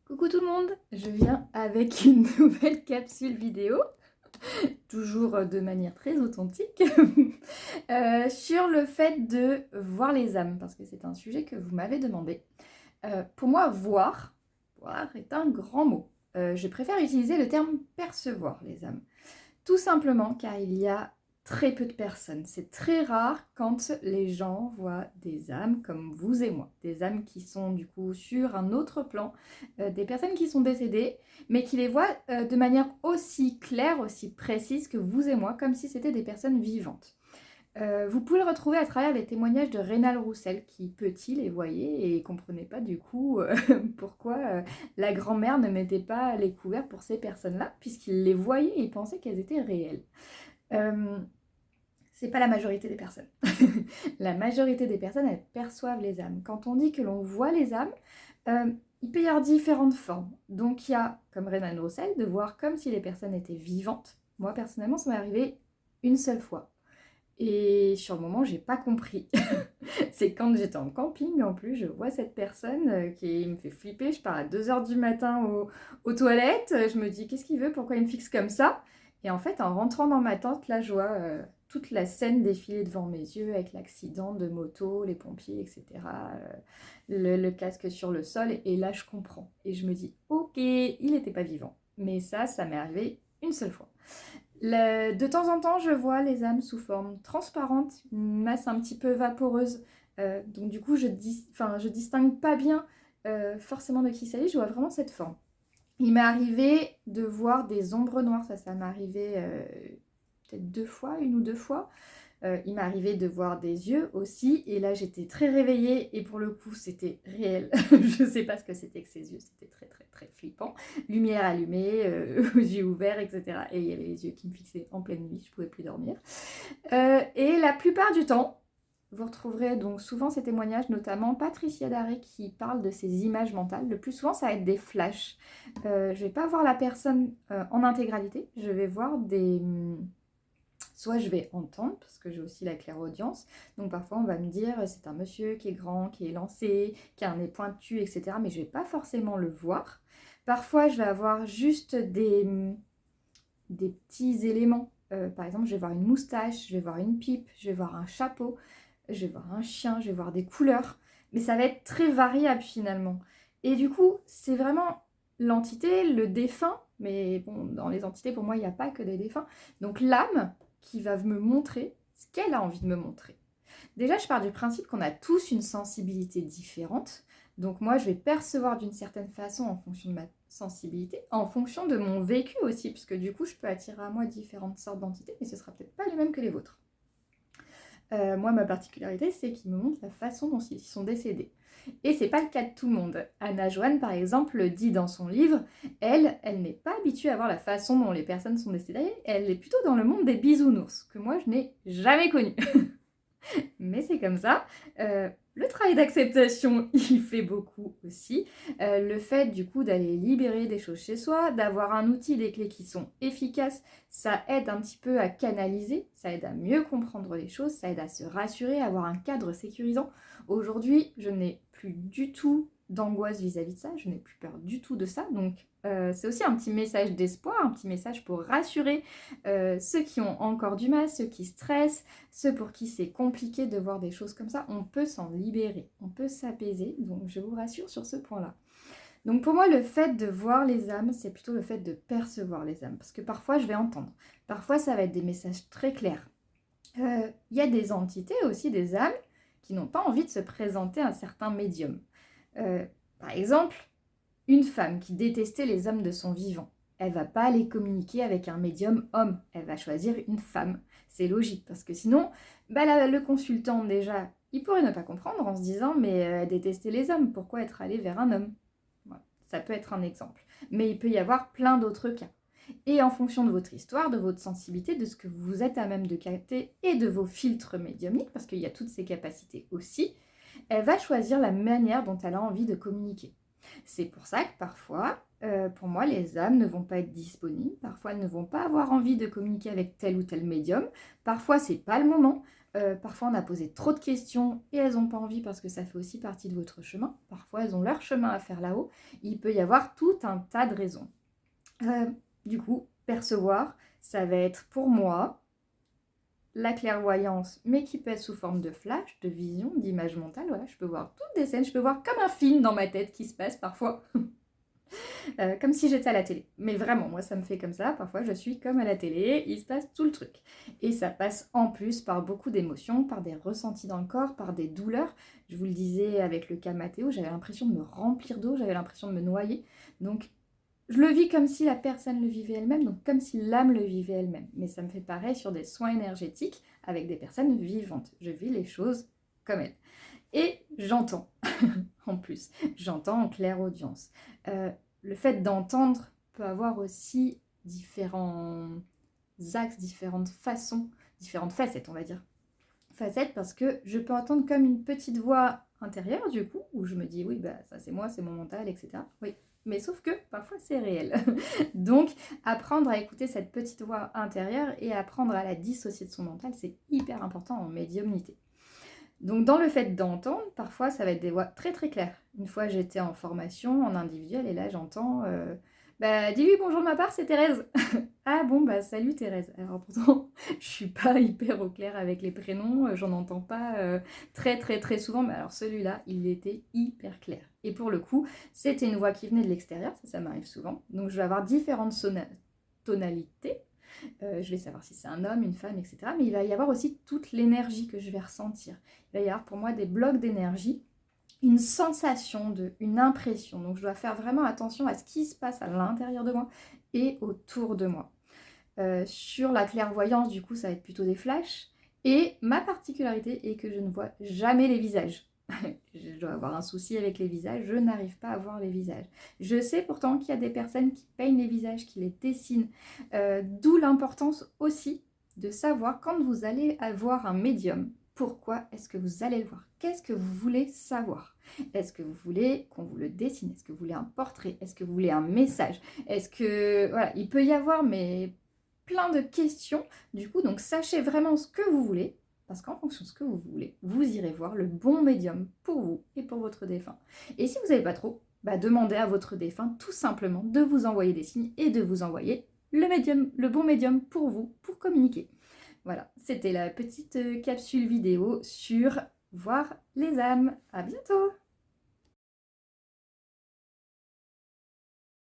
Coucou tout le monde, je viens avec une nouvelle capsule vidéo, toujours de manière très authentique, sur le fait de voir les âmes, parce que c'est un sujet que vous m'avez demandé. Pour moi, voir est un grand mot. Je préfère utiliser le terme percevoir les âmes. Tout simplement car il y a très peu de personnes. C'est très rare quand les gens voient des âmes comme vous et moi. Des âmes qui sont du coup sur un autre plan, des personnes qui sont décédées, mais qui les voient de manière aussi claire, aussi précise que vous et moi, comme si c'était des personnes vivantes. Vous pouvez le retrouver à travers les témoignages de Rénal Roussel, qui petit les voyait et comprenait pas du coup pourquoi la grand-mère ne mettait pas les couverts pour ces personnes-là, puisqu'il les voyait et pensait qu'elles étaient réelles. Euh, c'est pas la majorité des personnes. La majorité des personnes, elles perçoivent les âmes. Quand on dit que l'on voit les âmes, il peut y avoir différentes formes. Donc il y a, comme Rénal Roussel, de voir comme si les personnes étaient vivantes. Moi personnellement, ça m'est arrivé une seule fois. Et sur le moment, j'ai pas compris. C'est quand j'étais en camping, en plus, je vois cette personne qui me fait flipper. Je pars à 2h du matin aux toilettes. Je me dis, qu'est-ce qu'il veut? Pourquoi il me fixe comme ça? Et en fait, en rentrant dans ma tente, là, je vois toute la scène défiler devant mes yeux avec l'accident de moto, les pompiers, etc. Le casque sur le sol. Et là, je comprends. Et je me dis, ok, il n'était pas vivant. Mais ça m'est arrivé une seule fois. De temps en temps, je vois les âmes sous forme transparente, une masse un petit peu vaporeuse. Donc du coup, je distingue pas bien forcément de qui il s'agit, je vois vraiment cette forme. Il m'est arrivé de voir des ombres noires, ça m'est arrivé peut-être une ou deux fois. Il m'est arrivé de voir des yeux aussi, et là j'étais très réveillée, et pour le coup c'était réel. Je sais pas ce que c'était que ces yeux, c'était très très très flippant. Lumière allumée, aux yeux ouverts, etc. Et il y avait les yeux qui me fixaient en pleine nuit, je pouvais plus dormir. Et la plupart du temps, vous retrouverez donc souvent ces témoignages, notamment Patricia Daré qui parle de ces images mentales. Le plus souvent, ça va être des flashs. Je vais pas voir la personne en intégralité, je vais voir des soit je vais entendre, parce que j'ai aussi la clairaudience. Donc parfois on va me dire c'est un monsieur qui est grand, qui est lancé, qui a un nez pointu, etc. Mais je ne vais pas forcément le voir. Parfois je vais avoir juste des petits éléments. Par exemple, je vais voir une moustache, je vais voir une pipe, je vais voir un chapeau, je vais voir un chien, je vais voir des couleurs. Mais ça va être très variable finalement. Et du coup, c'est vraiment l'entité, le défunt. Mais bon, dans les entités, pour moi, il n'y a pas que des défunts. Donc l'âme qui va me montrer ce qu'elle a envie de me montrer. Déjà, je pars du principe qu'on a tous une sensibilité différente. Donc moi, je vais percevoir d'une certaine façon en fonction de ma sensibilité, en fonction de mon vécu aussi, puisque du coup, je peux attirer à moi différentes sortes d'entités, mais ce ne sera peut-être pas les mêmes que les vôtres. Moi, ma particularité, c'est qu'ils me montrent la façon dont ils sont décédés. Et c'est pas le cas de tout le monde. Anna Joanne, par exemple, dit dans son livre, elle n'est pas habituée à voir la façon dont les personnes sont décédées, elle est plutôt dans le monde des bisounours, que moi, je n'ai jamais connu. Mais c'est comme ça. Le travail d'acceptation, il fait beaucoup aussi. Le fait du coup d'aller libérer des choses chez soi, d'avoir un outil, des clés qui sont efficaces, ça aide un petit peu à canaliser, ça aide à mieux comprendre les choses, ça aide à se rassurer, à avoir un cadre sécurisant. Aujourd'hui, je n'ai plus du tout d'angoisse vis-à-vis de ça, je n'ai plus peur du tout de ça. Donc c'est aussi un petit message d'espoir, un petit message pour rassurer ceux qui ont encore du mal, ceux qui stressent, ceux pour qui c'est compliqué de voir des choses comme ça. On peut s'en libérer, on peut s'apaiser, donc je vous rassure sur ce point-là. Donc pour moi, le fait de voir les âmes, c'est plutôt le fait de percevoir les âmes, parce que parfois je vais entendre, parfois ça va être des messages très clairs. Il y a des entités aussi, des âmes, qui n'ont pas envie de se présenter à un certain médium. Par exemple, une femme qui détestait les hommes de son vivant, elle va pas aller communiquer avec un médium homme, elle va choisir une femme. C'est logique, parce que sinon, le consultant déjà, il pourrait ne pas comprendre en se disant mais elle détestait les hommes, pourquoi être allé vers un homme? Voilà. Ça peut être un exemple. Mais il peut y avoir plein d'autres cas. Et en fonction de votre histoire, de votre sensibilité, de ce que vous êtes à même de capter et de vos filtres médiumniques, parce qu'il y a toutes ces capacités aussi, elle va choisir la manière dont elle a envie de communiquer. C'est pour ça que parfois, pour moi, les âmes ne vont pas être disponibles, parfois elles ne vont pas avoir envie de communiquer avec tel ou tel médium, parfois c'est pas le moment, parfois on a posé trop de questions et elles n'ont pas envie parce que ça fait aussi partie de votre chemin, parfois elles ont leur chemin à faire là-haut, il peut y avoir tout un tas de raisons. Du coup, percevoir, ça va être pour moi la clairvoyance, mais qui peut être sous forme de flash, de vision, d'image mentale. Voilà, je peux voir toutes des scènes, je peux voir comme un film dans ma tête qui se passe parfois, comme si j'étais à la télé. Mais vraiment, moi ça me fait comme ça, parfois je suis comme à la télé, il se passe tout le truc. Et ça passe en plus par beaucoup d'émotions, par des ressentis dans le corps, par des douleurs. Je vous le disais avec le cas Mathéo, j'avais l'impression de me remplir d'eau, j'avais l'impression de me noyer. Donc je le vis comme si la personne le vivait elle-même, donc comme si l'âme le vivait elle-même. Mais ça me fait pareil sur des soins énergétiques avec des personnes vivantes. Je vis les choses comme elles. Et j'entends, en plus. J'entends en claire audience. Le fait d'entendre peut avoir aussi différents axes, différentes façons, différentes facettes, on va dire. Facettes parce que je peux entendre comme une petite voix intérieure, du coup, où je me dis, oui, bah ça c'est moi, c'est mon mental, etc. Oui, mais sauf que parfois c'est réel. Donc, apprendre à écouter cette petite voix intérieure et apprendre à la dissocier de son mental, c'est hyper important en médiumnité. Donc, dans le fait d'entendre, parfois ça va être des voix très très claires. Une fois j'étais en formation, en individuel, et là j'entends bah, dis-lui bonjour de ma part, c'est Thérèse. Ah bon, bah salut Thérèse. Alors pourtant, je suis pas hyper au clair avec les prénoms, j'en entends pas très très très souvent, mais alors celui-là, il était hyper clair. Et pour le coup, c'était une voix qui venait de l'extérieur, ça m'arrive souvent. Donc je vais avoir différentes tonalités. Je vais savoir si c'est un homme, une femme, etc. Mais il va y avoir aussi toute l'énergie que je vais ressentir. Il va y avoir pour moi des blocs d'énergie, une sensation, une impression. Donc je dois faire vraiment attention à ce qui se passe à l'intérieur de moi et autour de moi. Sur la clairvoyance, du coup, ça va être plutôt des flashs. Et ma particularité est que je ne vois jamais les visages. Je dois avoir un souci avec les visages, je n'arrive pas à voir les visages. Je sais pourtant qu'il y a des personnes qui peignent les visages, qui les dessinent. D'où l'importance aussi de savoir quand vous allez avoir un médium. Pourquoi est-ce que vous allez le voir? Qu'est-ce que vous voulez savoir? Est-ce que vous voulez qu'on vous le dessine? Est-ce que vous voulez un portrait? Est-ce que vous voulez un message? Est-ce que... Voilà, il peut y avoir mais plein de questions. Du coup, donc sachez vraiment ce que vous voulez. Parce qu'en fonction de ce que vous voulez, vous irez voir le bon médium pour vous et pour votre défunt. Et si vous n'avez pas trop, bah demandez à votre défunt tout simplement de vous envoyer des signes et de vous envoyer le bon médium pour vous, pour communiquer. Voilà, c'était la petite capsule vidéo sur voir les âmes. À bientôt!